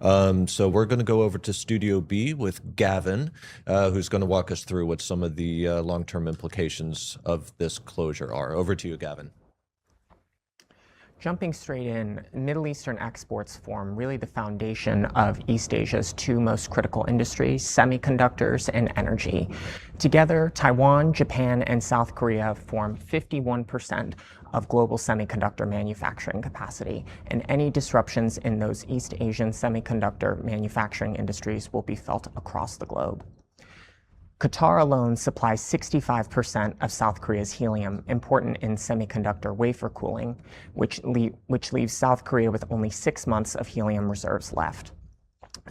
So we're going to go over to Studio B with Gavin, who's going to walk us through what some of the long-term implications of this closure are. Over to you, Gavin. Jumping straight in, Middle Eastern exports form really the foundation of East Asia's two most critical industries, semiconductors and energy. Together, Taiwan, Japan, and South Korea form 51% of global semiconductor manufacturing capacity, and any disruptions in those East Asian semiconductor manufacturing industries will be felt across the globe. Qatar alone supplies 65% of South Korea's helium, important in semiconductor wafer cooling, which leaves South Korea with only 6 months of helium reserves left.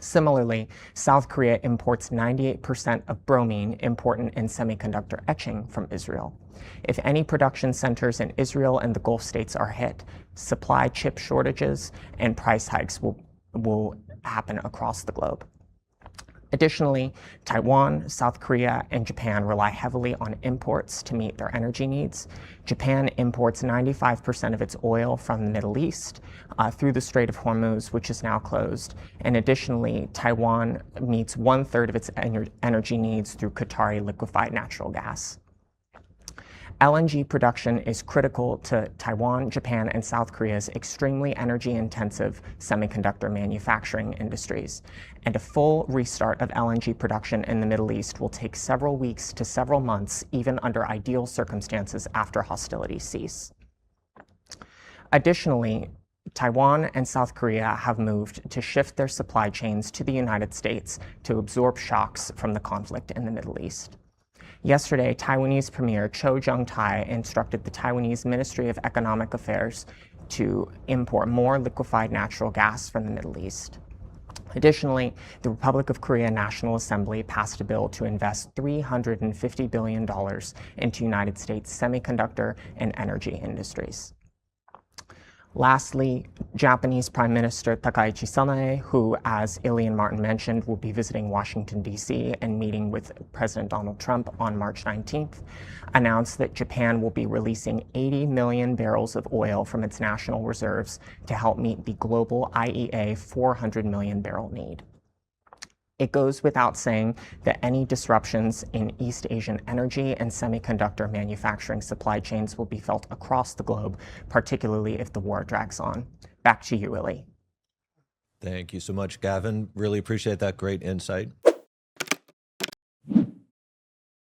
Similarly, South Korea imports 98% of bromine, important in semiconductor etching, from Israel. If any production centers in Israel and the Gulf states are hit, supply chip shortages and price hikes will happen across the globe. Additionally, Taiwan, South Korea, and Japan rely heavily on imports to meet their energy needs. Japan imports 95% of its oil from the Middle East through the Strait of Hormuz, which is now closed. And additionally, Taiwan meets 1/3 of its energy needs through Qatari liquefied natural gas. LNG production is critical to Taiwan, Japan, and South Korea's extremely energy-intensive semiconductor manufacturing industries. And a full restart of LNG production in the Middle East will take several weeks to several months, even under ideal circumstances after hostilities cease. Additionally, Taiwan and South Korea have moved to shift their supply chains to the United States to absorb shocks from the conflict in the Middle East. Yesterday, Taiwanese Premier Cho Jung-tai instructed the Taiwanese Ministry of Economic Affairs to import more liquefied natural gas from the Middle East. Additionally, the Republic of Korea National Assembly passed a bill to invest $350 billion into United States semiconductor and energy industries. Lastly, Japanese Prime Minister Takaichi Sanae, who, as Ilian Martin mentioned, will be visiting Washington, D.C. and meeting with President Donald Trump on March 19th, announced that Japan will be releasing 80 million barrels of oil from its national reserves to help meet the global IEA 400 million barrel need. It goes without saying that any disruptions in East Asian energy and semiconductor manufacturing supply chains will be felt across the globe, particularly if the war drags on. Back to you, Willie. Thank you so much, Gavin. Really appreciate that great insight.